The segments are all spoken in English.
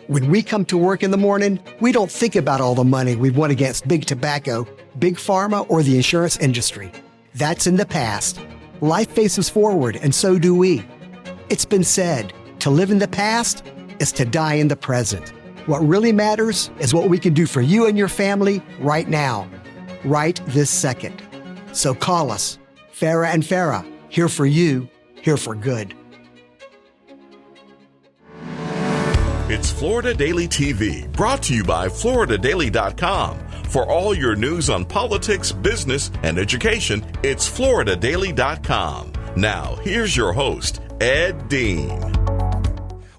When we come to work in the morning, we don't think about all the money we've won against big tobacco, big pharma, or the insurance industry. That's in the past. Life faces forward, and so do we. It's been said, to live in the past is to die in the present. What really matters is what we can do for you and your family right now, right this second. So call us, Farah and Farah, here for you, here for good. It's Florida Daily TV, brought to you by FloridaDaily.com. For all your news on politics, business, and education, it's FloridaDaily.com. Now, here's your host, Ed Dean.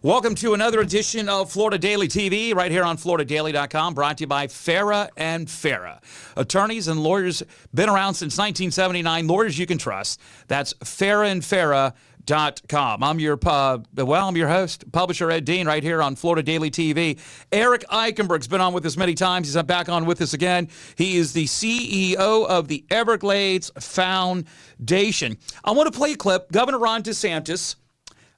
Welcome to another edition of Florida Daily TV, right here on FloridaDaily.com, brought to you by Farah and Farah. Attorneys and lawyers, been around since 1979, lawyers you can trust. That's Farah and Farah.com. I'm your host, publisher Ed Dean, right here on Florida Daily TV. Eric Eikenberg's been on with us many times. He's back on with us again. He is the CEO of the Everglades Foundation. I want to play a clip. Governor Ron DeSantis,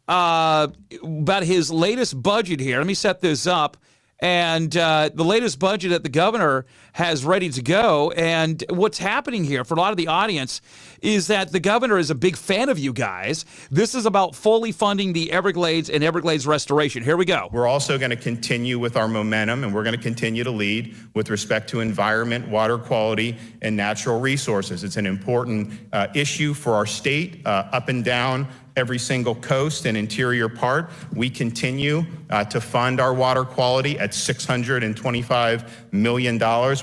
about his latest budget here. Let me set this up. And the latest budget that the governor has ready to go. And what's happening here for a lot of the audience is that the governor is a big fan of you guys. This is about fully funding the Everglades and Everglades restoration. Here we go. We're also going to continue with our momentum, and we're going to continue to lead with respect to environment, water quality, and natural resources. It's an important issue for our state, up and down every single coast and interior part. We continue to fund our water quality at $625 million,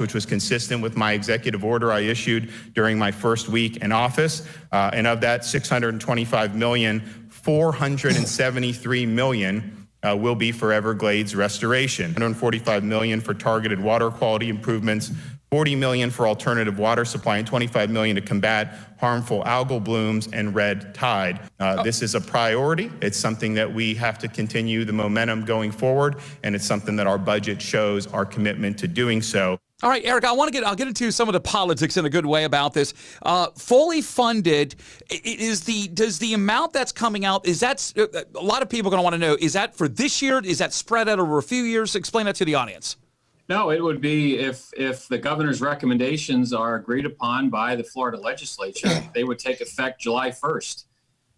which was consistent with my executive order I issued during my first week in office. And of that $625 million, $473 million will be for Everglades restoration, $145 million for targeted water quality improvements, $40 million for alternative water supply, and $25 million to combat harmful algal blooms and red tide. This is a priority. It's something that we have to continue the momentum going forward, and it's something that our budget shows our commitment to doing so. All right, Eric, I'll get into some of the politics in a good way about this. Fully funded, does the amount that's coming out, is that, a lot of people are going to want to know, is that for this year? Is that spread out over a few years? Explain that to the audience. No, it would be if the governor's recommendations are agreed upon by the Florida legislature, they would take effect July 1st,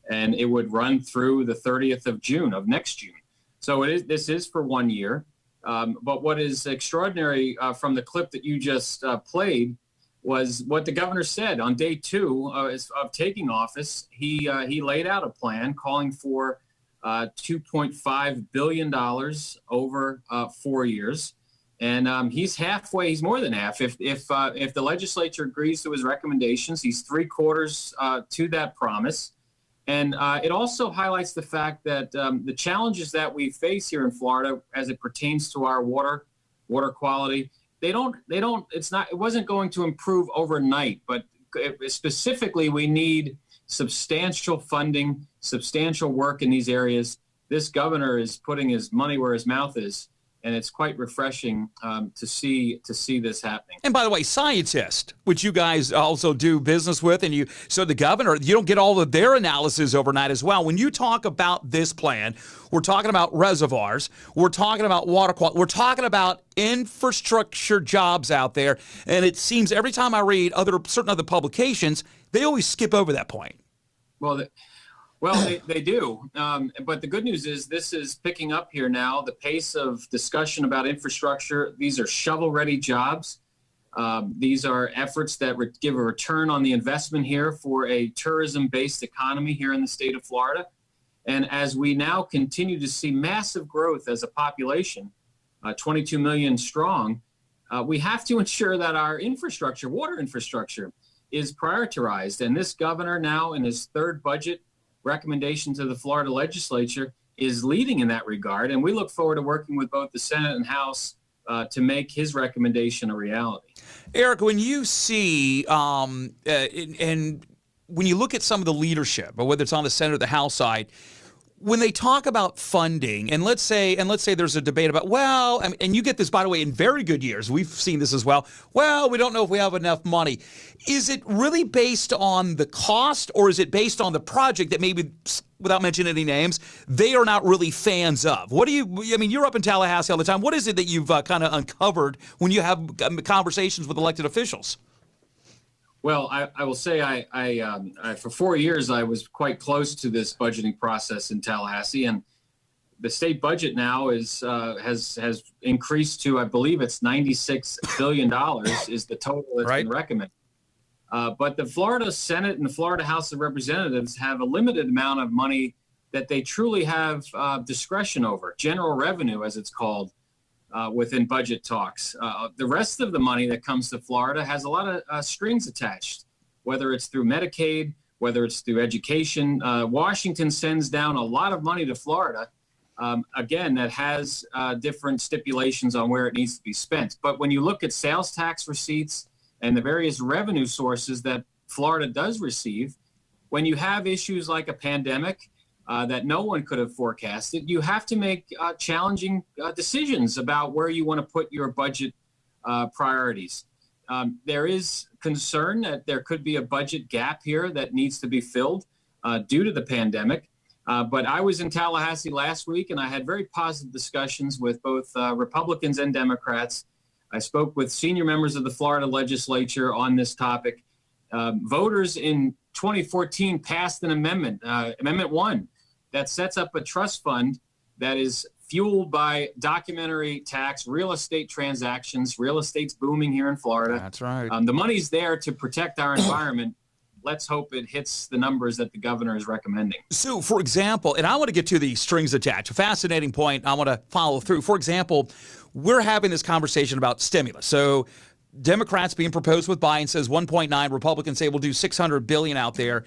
and it would run through the 30th of June of next June. So this is for 1 year. But what is extraordinary from the clip that you just played was what the governor said on day 2 of taking office. He laid out a plan calling for $2.5 billion over 4 years. And he's halfway. He's more than half. If the legislature agrees to his recommendations, he's 3/4 to that promise. And it also highlights the fact that the challenges that we face here in Florida, as it pertains to our water quality, it wasn't going to improve overnight. But specifically, we need substantial funding, substantial work in these areas. This governor is putting his money where his mouth is. And it's quite refreshing to see this happening. And by the way, scientists, which you guys also do business with, so the governor, you don't get all of their analysis overnight as well. When you talk about this plan, we're talking about reservoirs, we're talking about water quality, we're talking about infrastructure jobs out there. And it seems every time I read certain other publications, they always skip over that point. Well, they do. But the good news is this is picking up here now. The pace of discussion about infrastructure, these are shovel-ready jobs. These are efforts that give a return on the investment here for a tourism-based economy here in the state of Florida. And as we now continue to see massive growth as a population, 22 million strong, we have to ensure that our infrastructure, water infrastructure, is prioritized. And this governor now in his third budget recommendation to the Florida legislature is leading in that regard. And we look forward to working with both the Senate and House to make his recommendation a reality. Eric, when you see and when you look at some of the leadership, or whether it's on the Senate or the House side, when they talk about funding, and let's say there's a debate about, well, and you get this, by the way, in very good years, we've seen this as well, we don't know if we have enough money. Is it really based on the cost, or is it based on the project that maybe without mentioning any names, they are not really fans of. What do you're up in Tallahassee all the time. What is it that you've kind of uncovered when you have conversations with elected officials? Well, I will say I for 4 years, I was quite close to this budgeting process in Tallahassee, and the state budget now has increased to, I believe it's $96 billion is the total that's been recommended. But the Florida Senate and the Florida House of Representatives have a limited amount of money that they truly have discretion over, general revenue, as it's called, within budget talks. The rest of the money that comes to Florida has a lot of strings attached, whether it's through Medicaid, whether it's through education. Washington sends down a lot of money to Florida, again, that has different stipulations on where it needs to be spent. But when you look at sales tax receipts and the various revenue sources that Florida does receive, when you have issues like a pandemic that no one could have forecasted, you have to make challenging decisions about where you want to put your budget priorities. There is concern that there could be a budget gap here that needs to be filled due to the pandemic. But I was in Tallahassee last week, and I had very positive discussions with both Republicans and Democrats. I spoke with senior members of the Florida legislature on this topic. Voters in 2014 passed an amendment, Amendment 1, that sets up a trust fund that is fueled by documentary tax, real estate transactions. Real estate's booming here in Florida. That's right. The money's there to protect our environment. Let's hope it hits the numbers that the governor is recommending. So, for example, and I want to get to the strings attached, a fascinating point I want to follow through. For example, we're having this conversation about stimulus. So Democrats being proposed with Biden says 1.9, Republicans say we'll do 600 billion out there.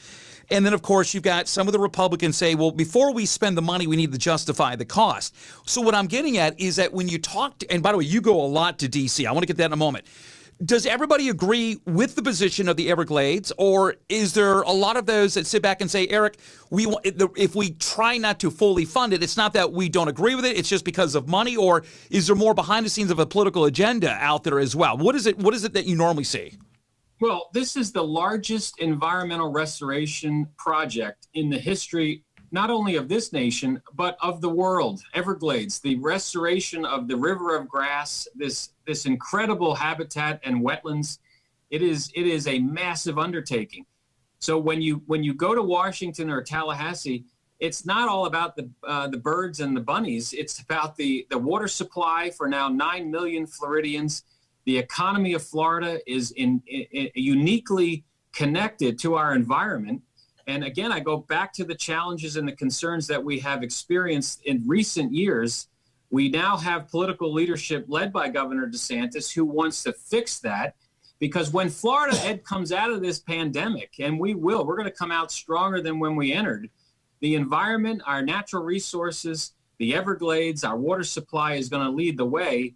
And then, of course, you've got some of the Republicans say, well, before we spend the money, we need to justify the cost. So what I'm getting at is that when you talk to, and by the way, you go a lot to D.C. I want to get that in a moment. Does everybody agree with the position of the Everglades, or is there a lot of those that sit back and say, Eric, if we try not to fully fund it, it's not that we don't agree with it, it's just because of money, or is there more behind the scenes of a political agenda out there as well? What is it that you normally see? Well, this is the largest environmental restoration project in the history, not only of this nation, but of the world. Everglades, the restoration of the river of grass, this incredible habitat and wetlands, it is a massive undertaking. So when you go to Washington or Tallahassee, it's not all about the birds and the bunnies. It's about the water supply for now 9 million Floridians. The economy of Florida is uniquely connected to our environment. And again, I go back to the challenges and the concerns that we have experienced in recent years. We now have political leadership led by Governor DeSantis who wants to fix that, because when Florida, Ed, comes out of this pandemic, and we're going to come out stronger than when we entered, the environment, our natural resources, the Everglades, our water supply is going to lead the way.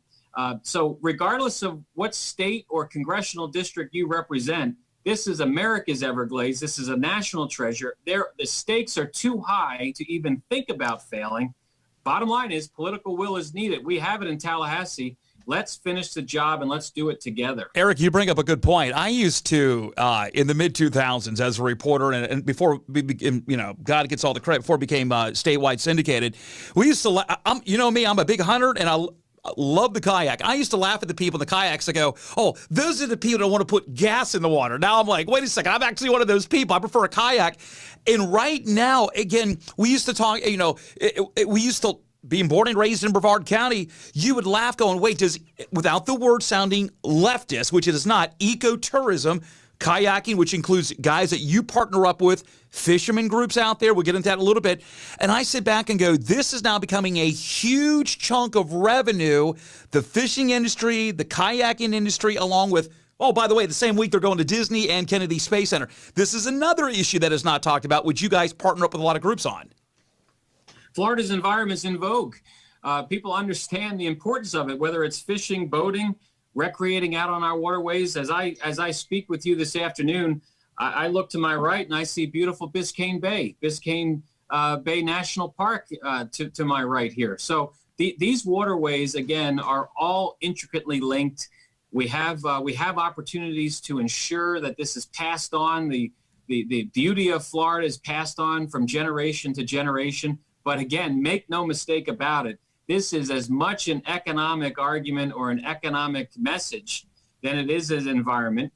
So regardless of what state or congressional district you represent, this is America's Everglades. This is a national treasure. The stakes are too high to even think about failing. Bottom line is political will is needed. We have it in Tallahassee. Let's finish the job and let's do it together. Eric, you bring up a good point. I used to, in the mid-2000s as a reporter, and before we became, God gets all the credit, before it became statewide syndicated, we used to, I'm a big hunter, and I love the kayak. I used to laugh at the people in the kayaks that go, oh, those are the people that want to put gas in the water. Now I'm like, wait a second, I'm actually one of those people. I prefer a kayak. And right now, again, we used to talk, we used to, being born and raised in Brevard County, you would laugh going, wait, without the word sounding leftist, which it is not, ecotourism, kayaking, which includes guys that you partner up with, fishermen groups out there. We'll get into that in a little bit. And I sit back and go, this is now becoming a huge chunk of revenue. The fishing industry, the kayaking industry, along with, oh, by the way, the same week they're going to Disney and Kennedy Space Center. This is another issue that is not talked about, which you guys partner up with a lot of groups on. Florida's environment's in vogue. People understand the importance of it, whether it's fishing, boating, recreating out on our waterways. As I speak with you this afternoon, I look to my right and I see beautiful Biscayne Bay National Park to my right here. So these waterways, again, are all intricately linked. We have opportunities to ensure that this is passed on. The The beauty of Florida is passed on from generation to generation. But again, make no mistake about it, this is as much an economic argument or an economic message than it is as environment.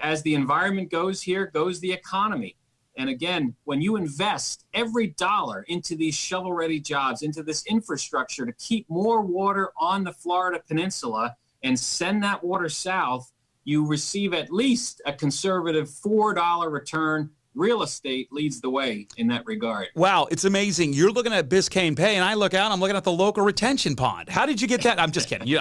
As the environment goes, here goes the economy. And again, when you invest every dollar into these shovel-ready jobs, into this infrastructure to keep more water on the Florida peninsula and send that water south, you receive at least a conservative $4 return. Real estate leads the way in that regard. Wow, it's amazing. You're looking at Biscayne Bay, and I look out, I'm looking at the local retention pond. How did you get that? I'm just kidding.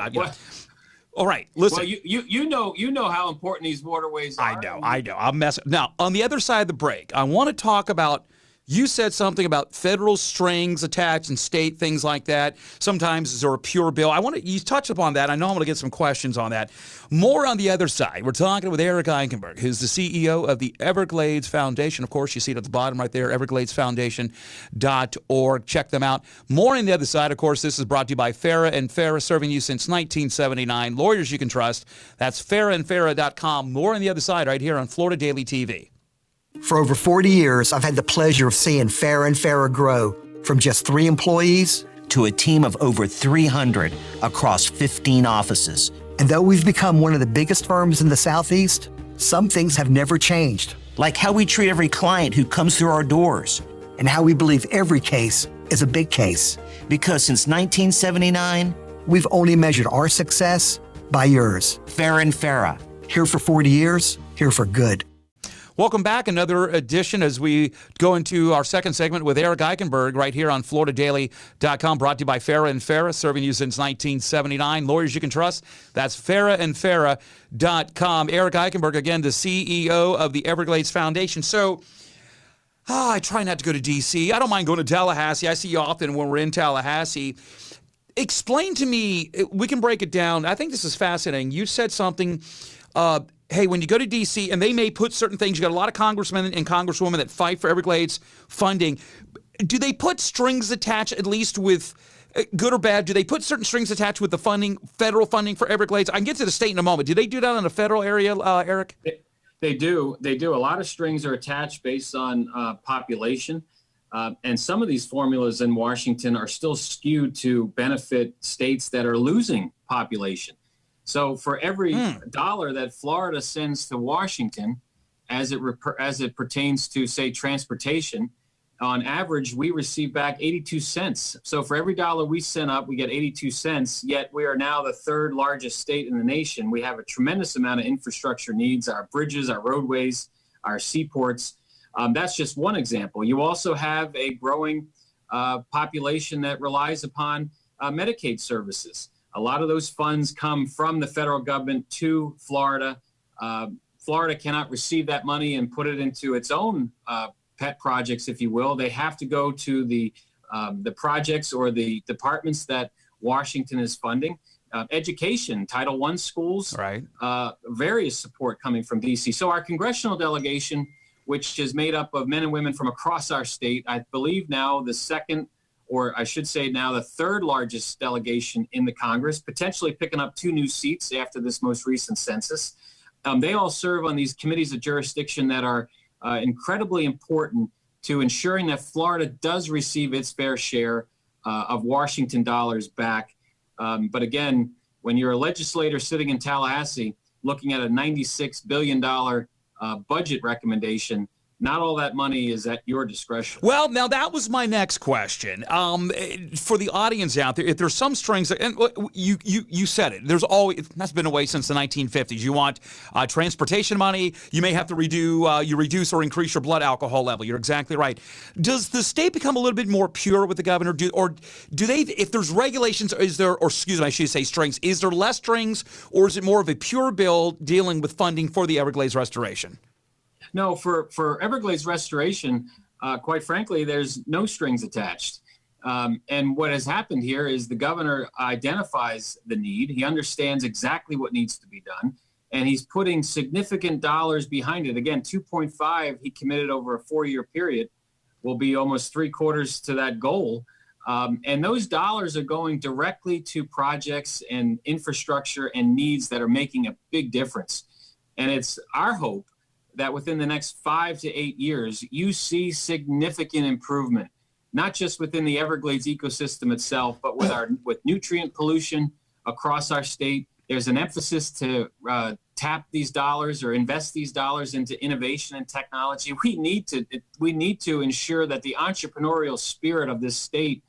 All right, listen. Well, you know how important these waterways are. I know. I'm messing. Now, on the other side of the break, I want to talk about, you said something about federal strings attached and state things like that. Sometimes is there a pure bill? You touched upon that. I know I'm going to get some questions on that. More on the other side. We're talking with Eric Eikenberg, who's the CEO of the Everglades Foundation. Of course, you see it at the bottom right there, evergladesfoundation.org. Check them out. More on the other side. Of course, this is brought to you by Farah and Farah, serving you since 1979. Lawyers you can trust. That's farahandfarah.com. More on the other side right here on Florida Daily TV. For over 40 years, I've had the pleasure of seeing Farah and Farah grow from just 3 employees to a team of over 300 across 15 offices. And though we've become one of the biggest firms in the Southeast, some things have never changed. Like how we treat every client who comes through our doors. And how we believe every case is a big case. Because since 1979, we've only measured our success by yours. Farah and Farah. Here for 40 years, here for good. Welcome back. Another edition as we go into our second segment with Eric Eikenberg right here on FloridaDaily.com, brought to you by Farah and Farah, serving you since 1979. Lawyers you can trust. That's FarahAndFarah.com. Eric Eikenberg, again, the CEO of the Everglades Foundation. So, I try not to go to D.C. I don't mind going to Tallahassee. I see you often when we're in Tallahassee. Explain to me, we can break it down. I think this is fascinating. You said something, hey, when you go to D.C., and they may put certain things, you got a lot of congressmen and congresswomen that fight for Everglades funding. Do they put strings attached, at least with good or bad? Do they put certain strings attached with the funding, federal funding for Everglades? I can get to the state in a moment. Do they do that in the federal area, Eric? They do. They do. A lot of strings are attached based on population. And some of these formulas in Washington are still skewed to benefit states that are losing population. So for every dollar that Florida sends to Washington, as it pertains to, say, transportation, on average, we receive back 82 cents. So for every dollar we send up, we get 82 cents, yet we are now the 3rd largest state in the nation. We have a tremendous amount of infrastructure needs, our bridges, our roadways, our seaports. That's just one example. You also have a growing population that relies upon Medicaid services. A lot of those funds come from the federal government to Florida. Florida cannot receive that money and put it into its own pet projects, if you will. They have to go to the projects or the departments that Washington is funding. Education, Title I schools, right. Various support coming from D.C. So our congressional delegation, which is made up of men and women from across our state, I believe now the second, or I should say now the 3rd largest delegation in the Congress, potentially picking up 2 new seats after this most recent census. They all serve on these committees of jurisdiction that are incredibly important to ensuring that Florida does receive its fair share of Washington dollars back. But again, when you're a legislator sitting in Tallahassee looking at a $96 billion budget recommendation, not all that money is at your discretion. Well, now that was my next question. For the audience out there, if there's some strings, and you said it, there's always, that's been a way since the 1950s. You want transportation money, you may have to you reduce or increase your blood alcohol level. You're exactly right. Does the state become a little bit more pure with the governor? Or do they, if there's regulations, I should say strings, is there less strings, or is it more of a pure bill dealing with funding for the Everglades restoration? No, for Everglades restoration, quite frankly, there's no strings attached. And what has happened here is the governor identifies the need. He understands exactly what needs to be done, and he's putting significant dollars behind it. Again, 2.5 he committed over a 4-year period, will be almost 3/4 to that goal. And those dollars are going directly to projects and infrastructure and needs that are making a big difference. And it's our hope that within the next 5 to 8 years, you see significant improvement, not just within the Everglades ecosystem itself, but with nutrient pollution across our state. There's an emphasis to tap these dollars or invest these dollars into innovation and technology. We need to ensure that the entrepreneurial spirit of this state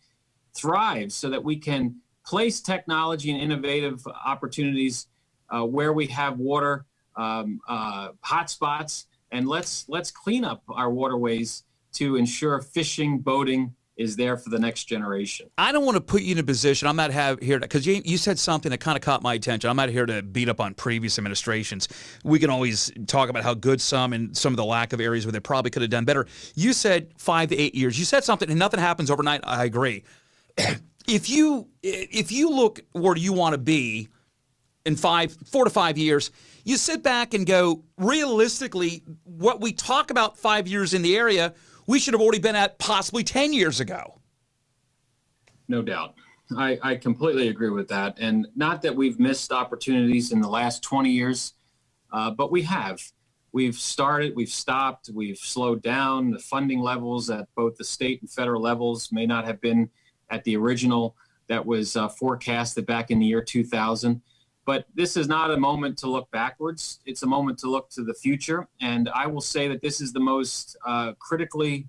thrives so that we can place technology and innovative opportunities where we have water hotspots, and let's clean up our waterways to ensure fishing, boating is there for the next generation. I don't want to put you in a position, I'm not here to, because you said something that kind of caught my attention. I'm not here to beat up on previous administrations. We can always talk about how good some and some of the lack of areas where they probably could have done better. You said 5 to 8 years. You said something, and nothing happens overnight. I agree. If you look where you want to be in 4 to 5 years, you sit back and go, realistically, what we talk about 5 years in the area, we should have already been at possibly 10 years ago. No doubt. I completely agree with that. And not that we've missed opportunities in the last 20 years, but we have. We've started, we've stopped, we've slowed down. The funding levels at both the state and federal levels may not have been at the original that was forecasted back in the year 2000. But this is not a moment to look backwards. It's a moment to look to the future. And I will say that this is the most critically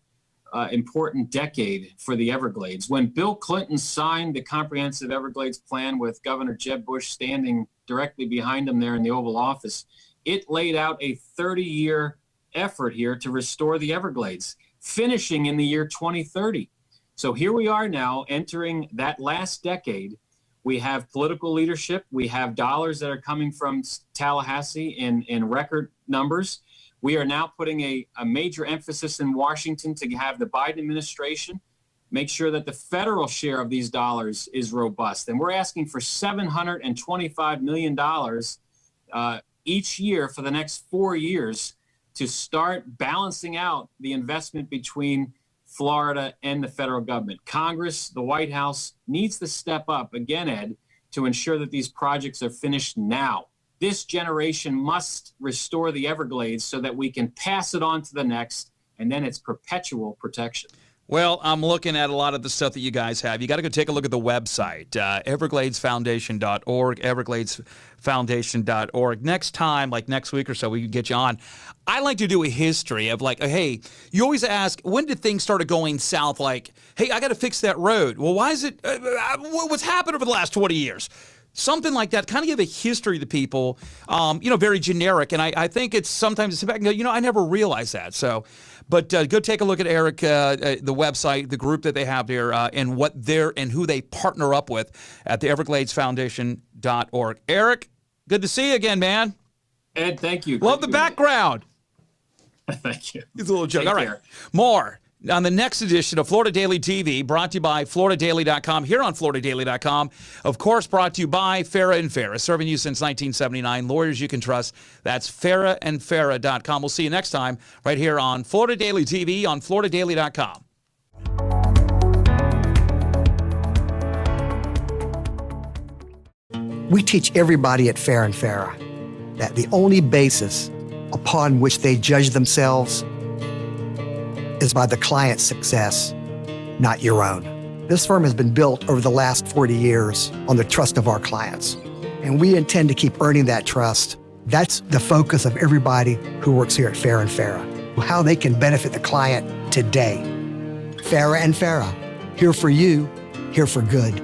important decade for the Everglades. When Bill Clinton signed the Comprehensive Everglades Plan with Governor Jeb Bush standing directly behind him there in the Oval Office, it laid out a 30-year effort here to restore the Everglades, finishing in the year 2030. So here we are now entering that last decade. We have political leadership. We have dollars that are coming from Tallahassee in record numbers. We are now putting a major emphasis in Washington to have the Biden administration make sure that the federal share of these dollars is robust. And we're asking for $725 million each year for the next 4 years to start balancing out the investment between Florida and the federal government. Congress, the White House needs to step up again, Ed, to ensure that these projects are finished now. This generation must restore the Everglades so that we can pass it on to the next, and then it's perpetual protection. Well, I'm looking at a lot of the stuff that you guys have. You got to go take a look at the website, evergladesfoundation.org, evergladesfoundation.org. Next time, like next week or so, we can get you on. I like to do a history of like, hey, you always ask, when did things start going south? Like, hey, I got to fix that road. Well, why is it, what's happened over the last 20 years? Something like that, kind of give a history to people, very generic. And I think it's sometimes it's back and go, I never realized that. So, but go take a look at Eric, the website, the group that they have there, and what they're and who they partner up with at the evergladesfoundation.org. Eric, good to see you again, man. Ed, thank you. Love the background. Thank you. It's a little joke. Take All right. care. More on the next edition of Florida Daily TV, brought to you by FloridaDaily.com, here on FloridaDaily.com. Of course, brought to you by Farah and Farah, serving you since 1979. Lawyers you can trust. That's FarahAndFarah.com. We'll see you next time right here on Florida Daily TV on FloridaDaily.com. We teach everybody at Farah and Farah that the only basis upon which they judge themselves is by the client's success, not your own. This firm has been built over the last 40 years on the trust of our clients, and we intend to keep earning that trust. That's the focus of everybody who works here at Farah and Farah, how they can benefit the client today. Farah and Farah, here for you, here for good.